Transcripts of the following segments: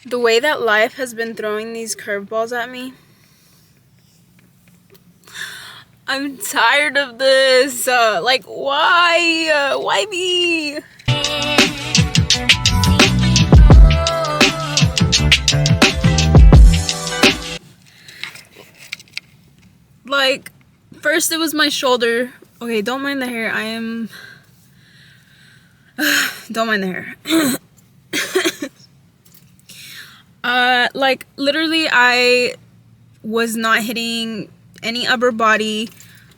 The way that life has been throwing these curveballs at me, I'm tired of this. Like, why? Why me? Like, first it was my shoulder. Okay, don't mind the hair. Don't mind the hair. Like, literally, I was not hitting any upper body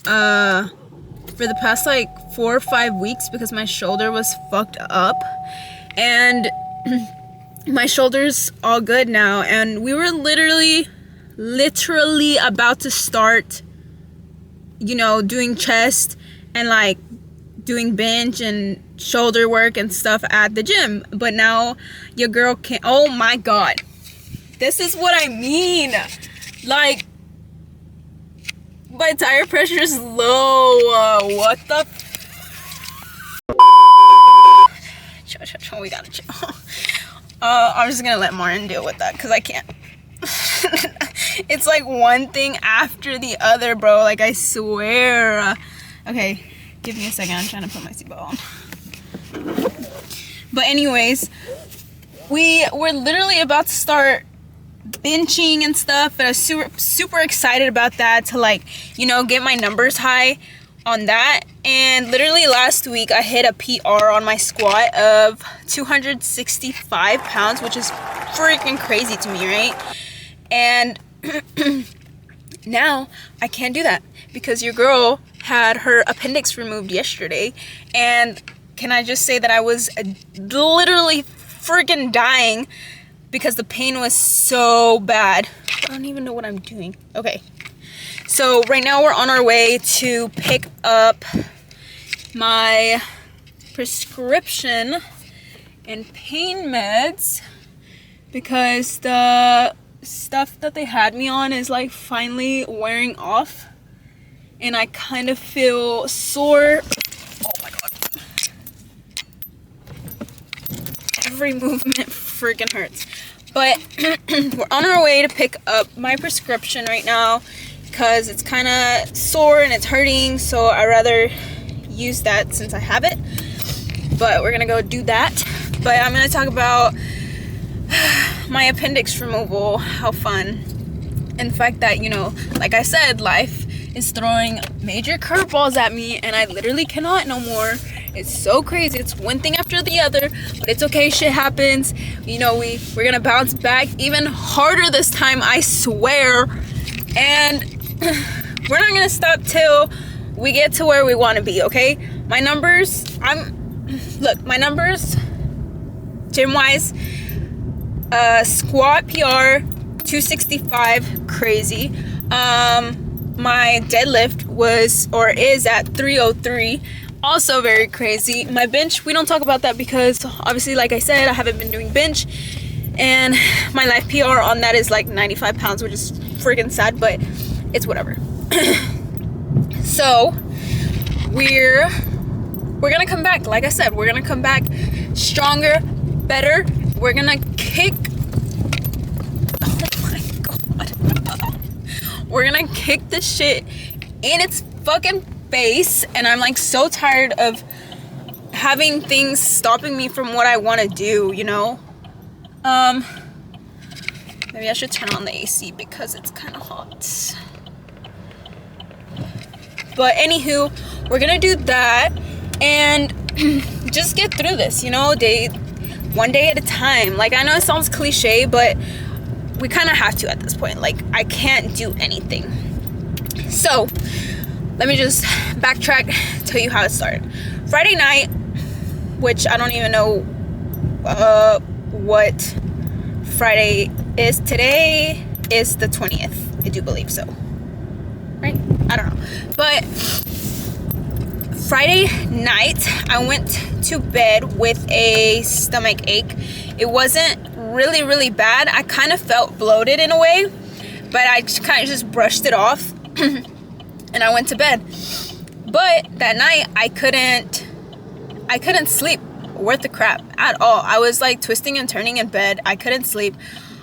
for the past like 4 or 5 weeks because my shoulder was fucked up, and my shoulder's all good now. And we were literally about to start, you know, doing chest and like doing bench and shoulder work and stuff at the gym, but now your girl can't. Oh my god, this is what I mean. Like, my tire pressure is low. What the chill, we gotta chill. I'm just gonna let Martin deal with that because I can't. It's like one thing after the other, bro. Like, I swear. Okay, give me a second. I'm trying to put my seatbelt on. But anyways, we were literally about to start benching and stuff, and I was super excited about that, to like, you know, get my numbers high on that. And literally last week I hit a PR on my squat of 265 pounds, which is freaking crazy to me, right? And now I can't do that because your girl had her appendix removed yesterday. And can I just say that I was literally freaking dying because the pain was so bad. I don't even know what I'm doing. Okay, so right now we're on our way to pick up my prescription and pain meds because the stuff that they had me on is like finally wearing off, and I kind of feel sore. Oh my god, every movement freaking hurts. But we're on our way to pick up my prescription right now because it's kind of sore and it's hurting, so I'd rather use that since I have it. But we're gonna go do that. But I'm gonna talk about my appendix removal, how fun, and the fact that, you know, like I said, life is throwing major curveballs at me and I literally cannot no more. It's so crazy. It's one thing after the other, but it's okay. Shit happens. You know, we're gonna bounce back even harder this time, I swear. And we're not gonna stop till we get to where we want to be, okay? My numbers, my numbers, gym-wise, squat PR 265, crazy. My deadlift was or is at 303, also very crazy. My bench, we don't talk about that because obviously, like I said, I haven't been doing bench, and my life PR on that is like 95 pounds, which is freaking sad, but it's whatever. So we're gonna come back. Like I said, we're gonna come back stronger, better. We're gonna kick, oh my god, we're gonna kick the shit in its fucking face. And I'm like so tired of having things stopping me from what I want to do, you know. Maybe I should turn on the AC because it's kind of hot. But anywho, we're gonna do that and just get through this, you know, one day at a time. Like, I know it sounds cliche, but we kind of have to at this point. Like, I can't do anything. So let me just backtrack, tell you how it started. Friday night, which I don't even know what Friday is. Today is the 20th, I do believe so, right? I don't know. But Friday night, I went to bed with a stomach ache. It wasn't really bad. I kind of felt bloated in a way, but I kind of just brushed it off and I went to bed. But that night I couldn't sleep. worth the crap at all. I was like twisting and turning in bed. I couldn't sleep.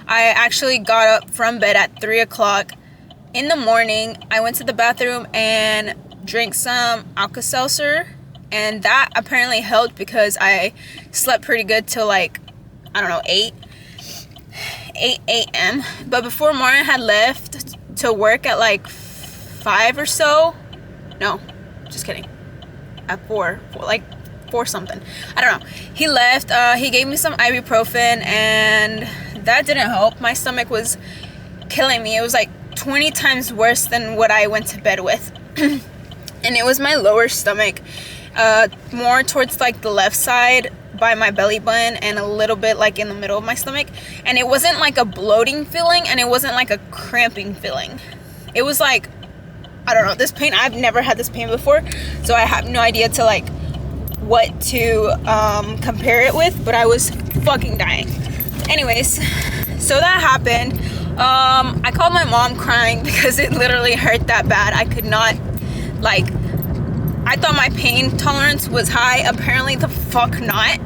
I actually got up from bed at 3 o'clock in the morning. I went to the bathroom and drank some Alka-Seltzer, and that apparently helped because I slept pretty good till like, I don't know, 8 a.m. But before Martin had left to work at like 5 or so, no, just kidding, at 4 like 4 something, I don't know, he left. He gave me some ibuprofen, and that didn't help. My stomach was killing me. It was like 20 times worse than what I went to bed with. And it was my lower stomach, more towards like the left side by my belly button, and a little bit like in the middle of my stomach. And it wasn't like a bloating feeling, and it wasn't like a cramping feeling. It was like, I don't know, this pain, I've never had this pain before, so I have no idea to like what to compare it with, but I was fucking dying. Anyways, so that happened. I called my mom crying because it literally hurt that bad. I could not, like, I thought my pain tolerance was high. Apparently the fuck not.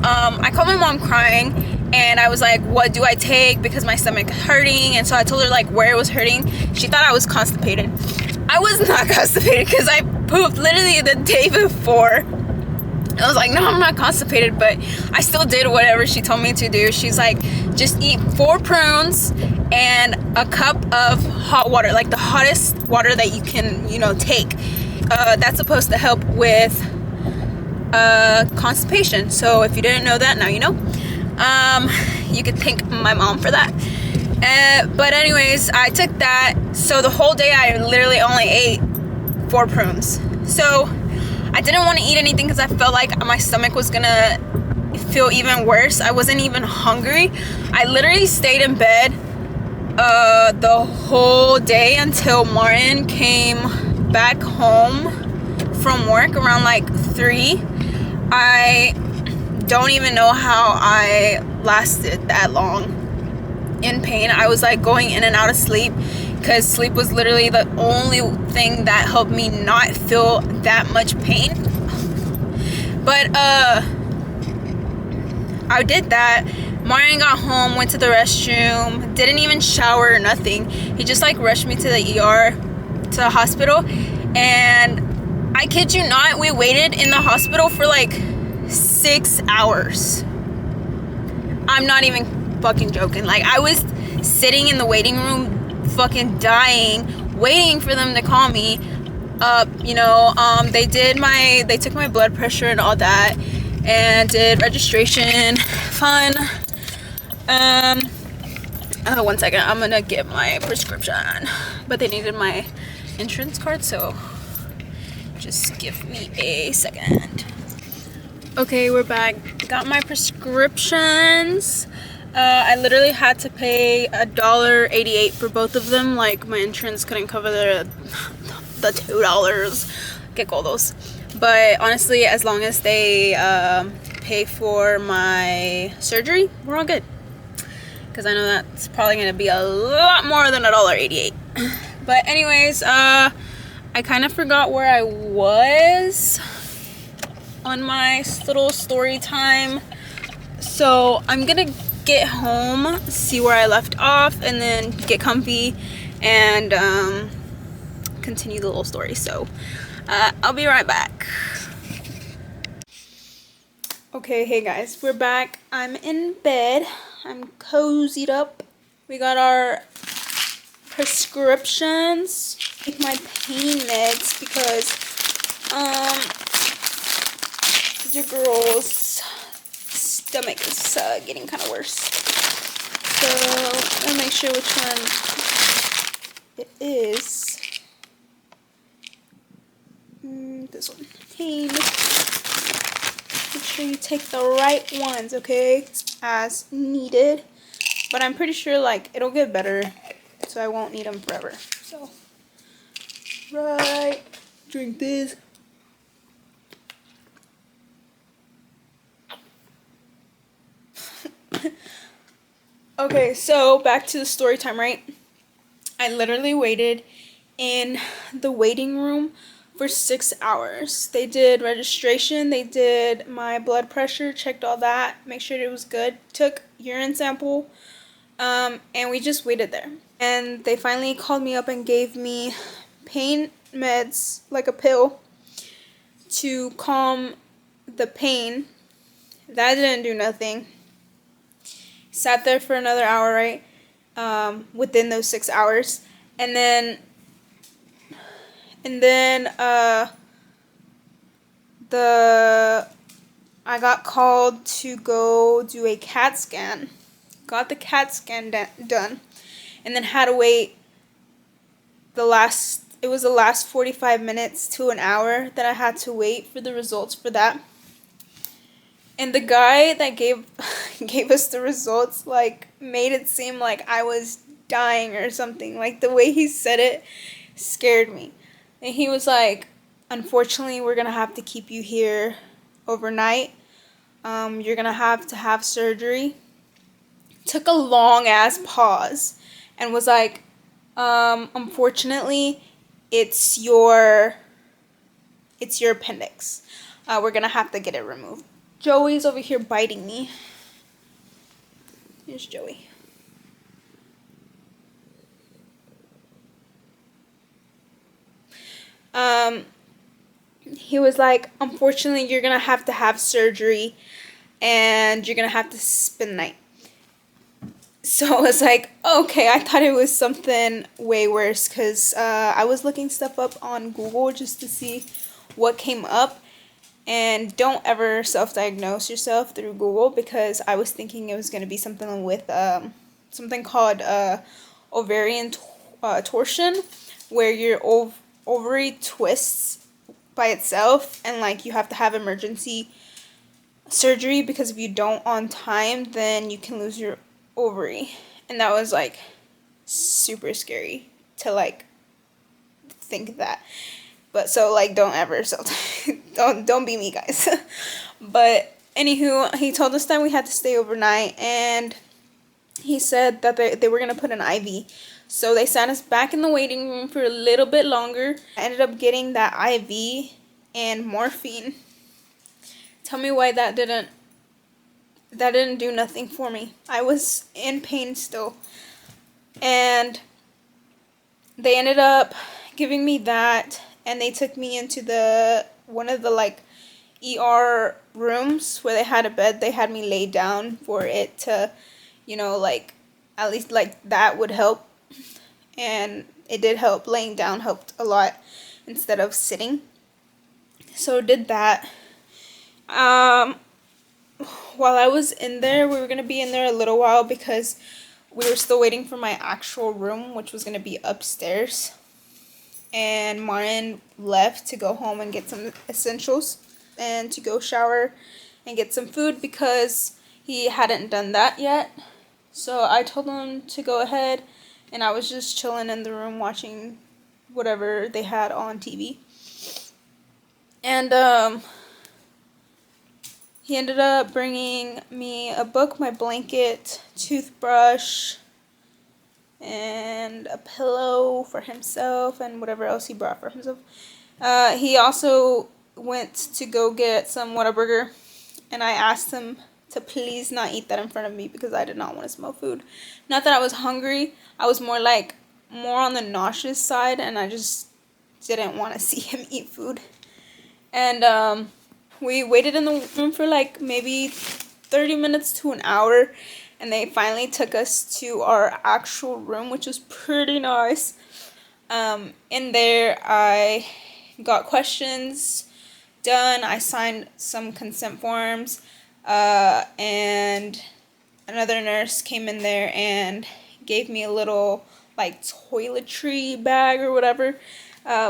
I called my mom crying, and I was like, what do I take, because my stomach hurting. And so I told her like where it was hurting. She thought I was constipated. I was not constipated because I pooped literally the day before. I was like, no, I'm not constipated, but I still did whatever she told me to do. She's like, just eat 4 prunes and a cup of hot water, like the hottest water that you can, you know, take. That's supposed to help with constipation. So if you didn't know that, now you know. You could thank my mom for that. But anyways, I took that. So the whole day I literally only ate 4 prunes. So I didn't want to eat anything because I felt like my stomach was gonna feel even worse. I wasn't even hungry. I literally stayed in bed the whole day until Martin came back home from work around like 3. I don't even know how I lasted that long in pain. I was like going in and out of sleep because sleep was literally the only thing that helped me not feel that much pain. But I did that. Martin got home, went to the restroom, didn't even shower or nothing. He just like rushed me to the ER, to the hospital. And I kid you not, we waited in the hospital for like 6 hours. I'm not even fucking joking. Like, I was sitting in the waiting room fucking dying, waiting for them to call me up. You know, they took my blood pressure and all that, and did registration. Fun. 1 second, I'm gonna get my prescription, but they needed my insurance card, so just give me a second. Okay, we're back. Got my prescriptions. I literally had to pay $1.88 for both of them. Like, my insurance couldn't cover the $2. Get those. But honestly, as long as they pay for my surgery, we're all good. Because I know that's probably going to be a lot more than $1.88. But anyways, I kind of forgot where I was on my little story time. So I'm going to get home, see where I left off, and then get comfy and continue the little story. So I'll be right back. Okay, hey guys, we're back. I'm in bed. I'm cozied up. We got our prescriptions, take my pain meds, because your girl's stomach is getting kind of worse. So I'm gonna make sure which one it is. This one. Pain. Make sure you take the right ones, okay? As needed. But I'm pretty sure like it'll get better, so I won't need them forever. So, right. Drink this. Okay, so back to the story time, right? I literally waited in the waiting room for 6 hours. They did registration, they did my blood pressure, checked all that, make sure it was good, took urine sample, and we just waited there. And they finally called me up and gave me pain meds, like a pill, to calm the pain. That didn't do nothing. Sat there for another hour, right? Within those 6 hours. And then I got called to go do a CAT scan. Got the CAT scan done, and then had to wait the last 45 minutes to an hour that I had to wait for the results for that. And the guy that gave us the results, like, made it seem like I was dying or something. Like, the way he said it scared me. And he was like, unfortunately, we're going to have to keep you here overnight. You're going to have surgery. Took a long-ass pause and was like, unfortunately, it's your appendix. We're going to have to get it removed. Joey's over here biting me. Here's Joey. He was like, unfortunately, you're going to have surgery, and you're going to have to spend the night. So I was like, okay, I thought it was something way worse, because I was looking stuff up on Google just to see what came up. And don't ever self-diagnose yourself through Google, because I was thinking it was going to be something with something called ovarian torsion, where your ovary twists by itself, and like you have to have emergency surgery, because if you don't on time, then you can lose your ovary. And that was like super scary to like think that. But so like don't ever don't be me, guys. But anywho, he told us that we had to stay overnight, and he said that they were gonna put an IV. So they sat us back in the waiting room for a little bit longer. I ended up getting that IV and morphine. Tell me why that didn't do nothing for me. I was in pain still. And they ended up giving me that, and they took me into one of the like ER rooms where they had a bed. They had me lay down for it to, like, at least like that would help. And it did help. Laying down helped a lot instead of sitting. So did that. While I was in there, we were going to be in there a little while because we were still waiting for my actual room, which was going to be upstairs. And Martin left to go home and get some essentials and to go shower and get some food because he hadn't done that yet. So I told him to go ahead, and I was just chilling in the room watching whatever they had on TV. And he ended up bringing me a book, my blanket, toothbrush, and a pillow for himself, and whatever else he brought for himself. He also went to go get some Whataburger, and I asked him to please not eat that in front of me because I did not want to smell food. Not that I was hungry, I was more on the nauseous side, and I just didn't want to see him eat food. And we waited in the room for like maybe 30 minutes to an hour, and they finally took us to our actual room, which was pretty nice. In there, I got questions done. I signed some consent forms, and another nurse came in there and gave me a little like toiletry bag or whatever,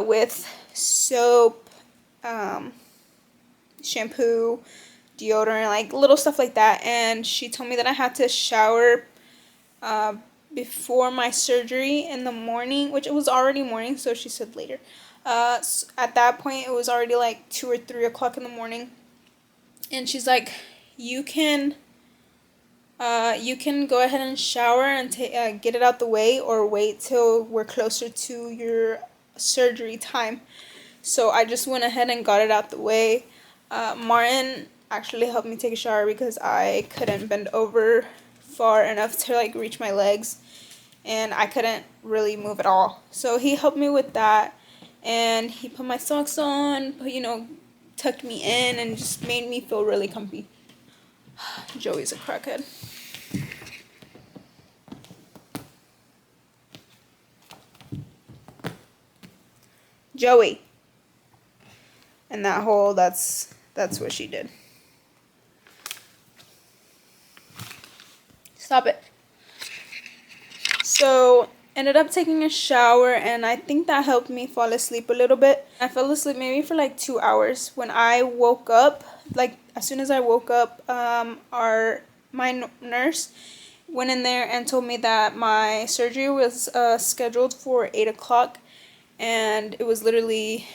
with soap, shampoo, deodorant, like little stuff like that. And she told me that I had to shower before my surgery in the morning, which it was already morning, so she said later. So at that point, it was already like 2 or 3 o'clock in the morning, and she's like, you can go ahead and shower and get it out the way, or wait till we're closer to your surgery time. So I just went ahead and got it out the way. Martin actually helped me take a shower because I couldn't bend over far enough to like reach my legs, and I couldn't really move at all. So he helped me with that, and he put my socks on, tucked me in, and just made me feel really comfy. Joey's a crackhead. Joey. And that hole, that's what she did. Stop it. So, ended up taking a shower, and I think that helped me fall asleep a little bit. I fell asleep maybe for like 2 hours. When I woke up, like as soon as I woke up, my nurse went in there and told me that my surgery was scheduled for 8 o'clock, and it was literally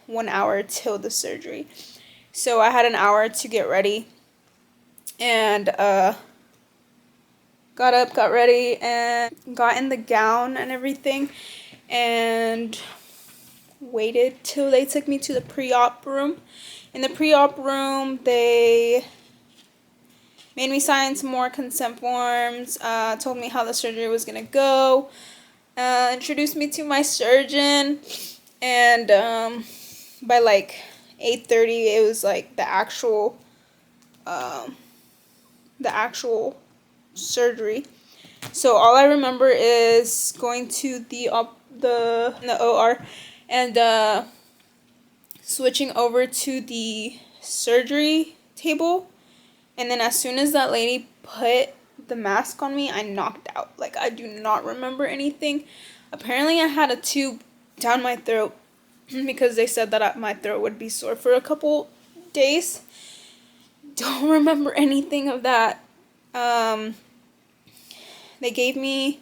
1 hour till the surgery. So I had an hour to get ready, and got up, got ready, and got in the gown and everything, and waited till they took me to the pre-op room. In the pre-op room, they made me sign some more consent forms, told me how the surgery was gonna go, introduced me to my surgeon, and by like 8:30, it was like the actual surgery. So all I remember is going to the OR and switching over to the surgery table, and then as soon as that lady put the mask on me, I knocked out. Like, I do not remember anything. Apparently I had a tube down my throat because they said that my throat would be sore for a couple days. Don't remember anything of that. They gave me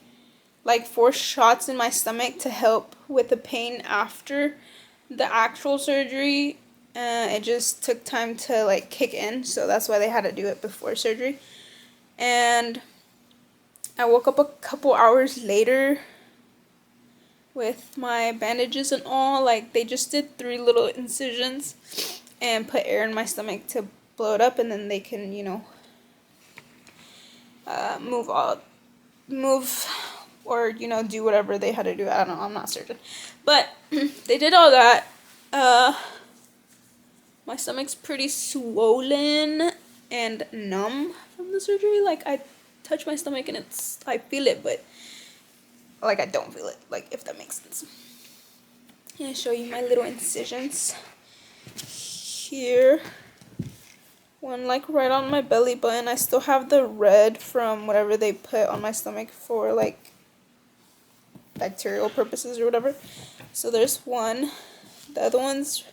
like 4 shots in my stomach to help with the pain after the actual surgery. It just took time to like kick in, so that's why they had to do it before surgery. And I woke up a couple hours later with my bandages and all. Like, they just did 3 little incisions and put air in my stomach to blow it up, and then they can, move or do whatever they had to do. I don't know, I'm not certain, but they did all that. My stomach's pretty swollen and numb from the surgery. Like, I touch my stomach and I feel it, but like I don't feel it, like, if that makes sense. I'm gonna show you my little incisions here. One like right on my belly button. I still have the red from whatever they put on my stomach for like bacterial purposes or whatever. So there's one. The other one's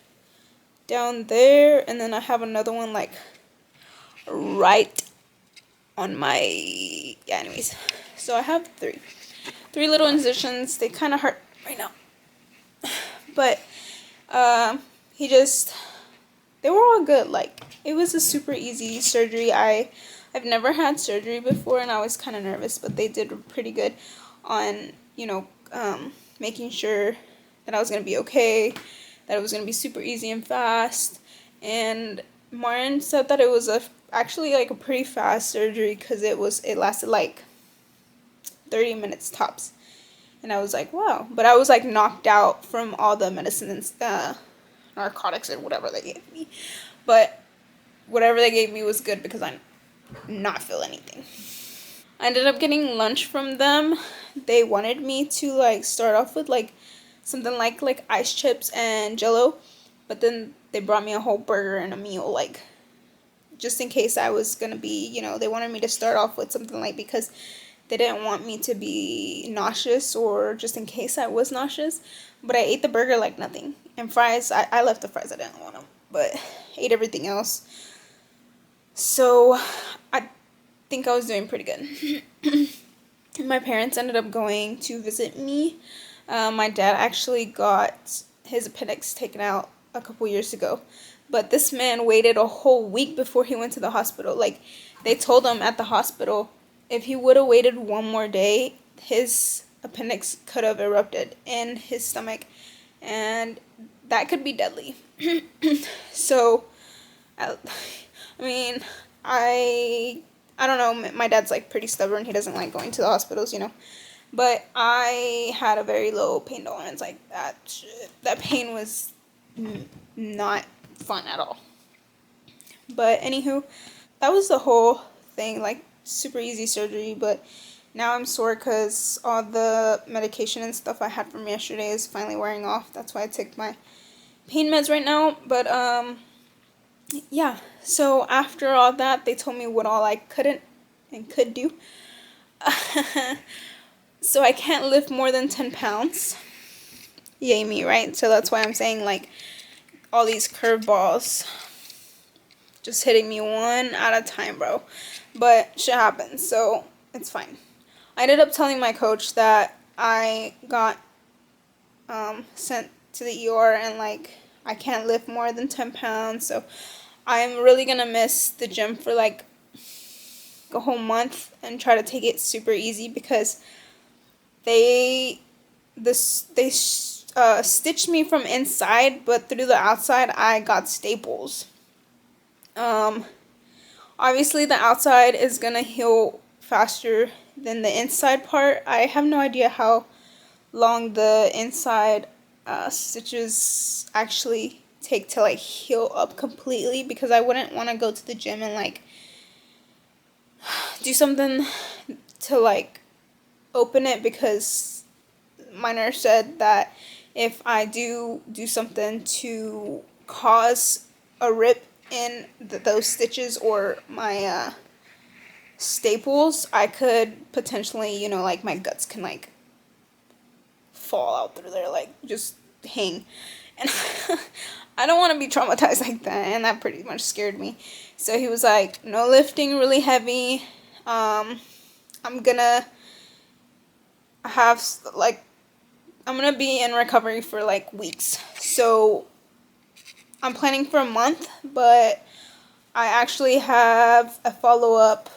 down there, and then I have another one like right on my, yeah, anyways. So I have three little incisions. They kind of hurt right now, but they were all good. Like, it was a super easy surgery. I've never had surgery before, and I was kind of nervous, but they did pretty good on, making sure that I was going to be okay, that it was going to be super easy and fast. And Martin said that it was actually like a pretty fast surgery because it lasted like 30 minutes tops. And I was like, wow. But I was like knocked out from all the medicines, narcotics or whatever they gave me. But whatever they gave me was good because I not feel anything. I ended up getting lunch from them. They wanted me to like start off with like something like ice chips and Jello, but then they brought me a whole burger and a meal, like, just in case I was gonna be, they wanted me to start off with something like, because they didn't want me to be nauseous, or just in case I was nauseous. But I ate the burger like nothing. And fries, I left the fries, I didn't want them, but ate everything else. So I think I was doing pretty good. My parents ended up going to visit me. My dad actually got his appendix taken out a couple years ago. But this man waited a whole week before he went to the hospital. Like, they told him at the hospital, if he would have waited one more day, his appendix could have erupted in his stomach. And that could be deadly. So, I mean, I don't know. My dad's like pretty stubborn. He doesn't like going to the hospitals, you know. But I had a very low pain tolerance. Like that pain was not fun at all. But anywho, that was the whole thing. Like super easy surgery, but now I'm sore because all the medication and stuff I had from yesterday is finally wearing off. That's why I take my pain meds right now. But yeah. So after all that, they told me what all I couldn't and could do. So I can't lift more than 10 pounds. Yay me, right? So that's why I'm saying, like, all these curveballs just hitting me one at a time, bro. But shit happens, so it's fine. I ended up telling my coach that I got sent to the ER and, like, I can't lift more than 10 pounds. So I'm really going to miss the gym for, like, a whole month and try to take it super easy because they stitched me from inside, but through the outside I got staples. Obviously the outside is gonna heal faster than the inside part. I have no idea how long the inside stitches actually take to like heal up completely, because I wouldn't want to go to the gym and like do something to like open it, because my nurse said that if I do something to cause a rip in those stitches or my staples, I could potentially, you know, like my guts can like fall out through there, like just hang. And I don't want to be traumatized like that, and that pretty much scared me. So he was like, no lifting really heavy. I'm gonna have like, I'm gonna be in recovery for like weeks. So I'm planning for a month, but I actually have a follow-up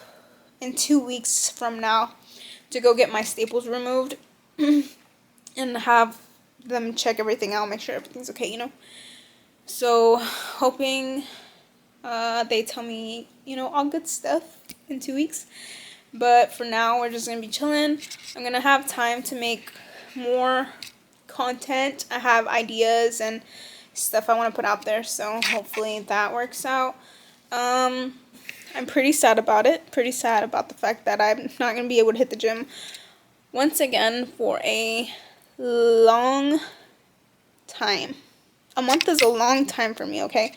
in 2 weeks from now to go get my staples removed and have them check everything out, make sure everything's okay, you know. So hoping they tell me, you know, all good stuff in 2 weeks. But for now, we're just gonna be chilling. I'm gonna have time to make more content. I have ideas and stuff I want to put out there, so hopefully that works out. I'm pretty sad about it. Pretty sad about the fact that I'm not gonna be able to hit the gym once again for a long time. A month is a long time for me, okay?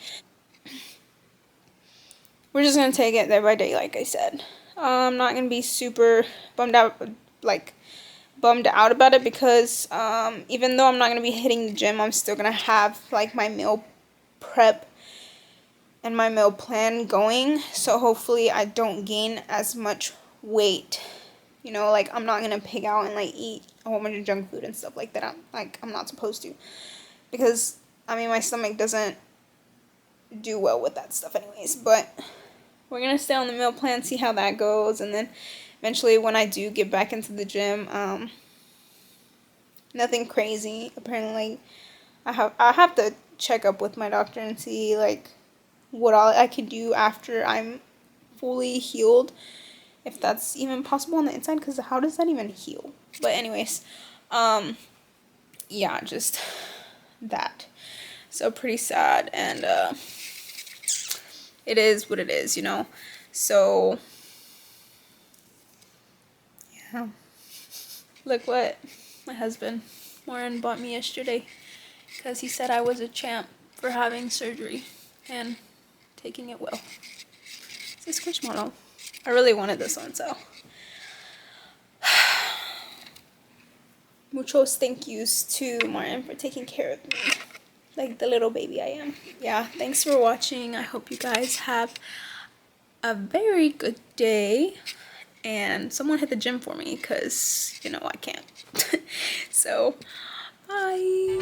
We're just gonna take it day by day, like I said. I'm not gonna be super bummed out about it, because even though I'm not gonna be hitting the gym, I'm still gonna have like my meal prep and my meal plan going. So hopefully I don't gain as much weight. You know, like I'm not gonna pig out and like eat a whole bunch of junk food and stuff like that. I'm not supposed to, because I mean my stomach doesn't do well with that stuff anyways. But we're gonna stay on the meal plan, see how that goes, and then eventually when I do get back into the gym, nothing crazy. Apparently, I have to check up with my doctor and see like what all I can do after I'm fully healed, if that's even possible on the inside, because how does that even heal? But anyways, yeah, just that. So pretty sad, and it is what it is, you know. So yeah, look what my husband Warren bought me yesterday, because he said I was a champ for having surgery and taking it well. It's a Squishmallow. I really wanted this one, so muchos thank yous to Martin for taking care of me like the little baby I am. Yeah, thanks for watching. I hope you guys have a very good day, and someone hit the gym for me, because you know I can't. So bye.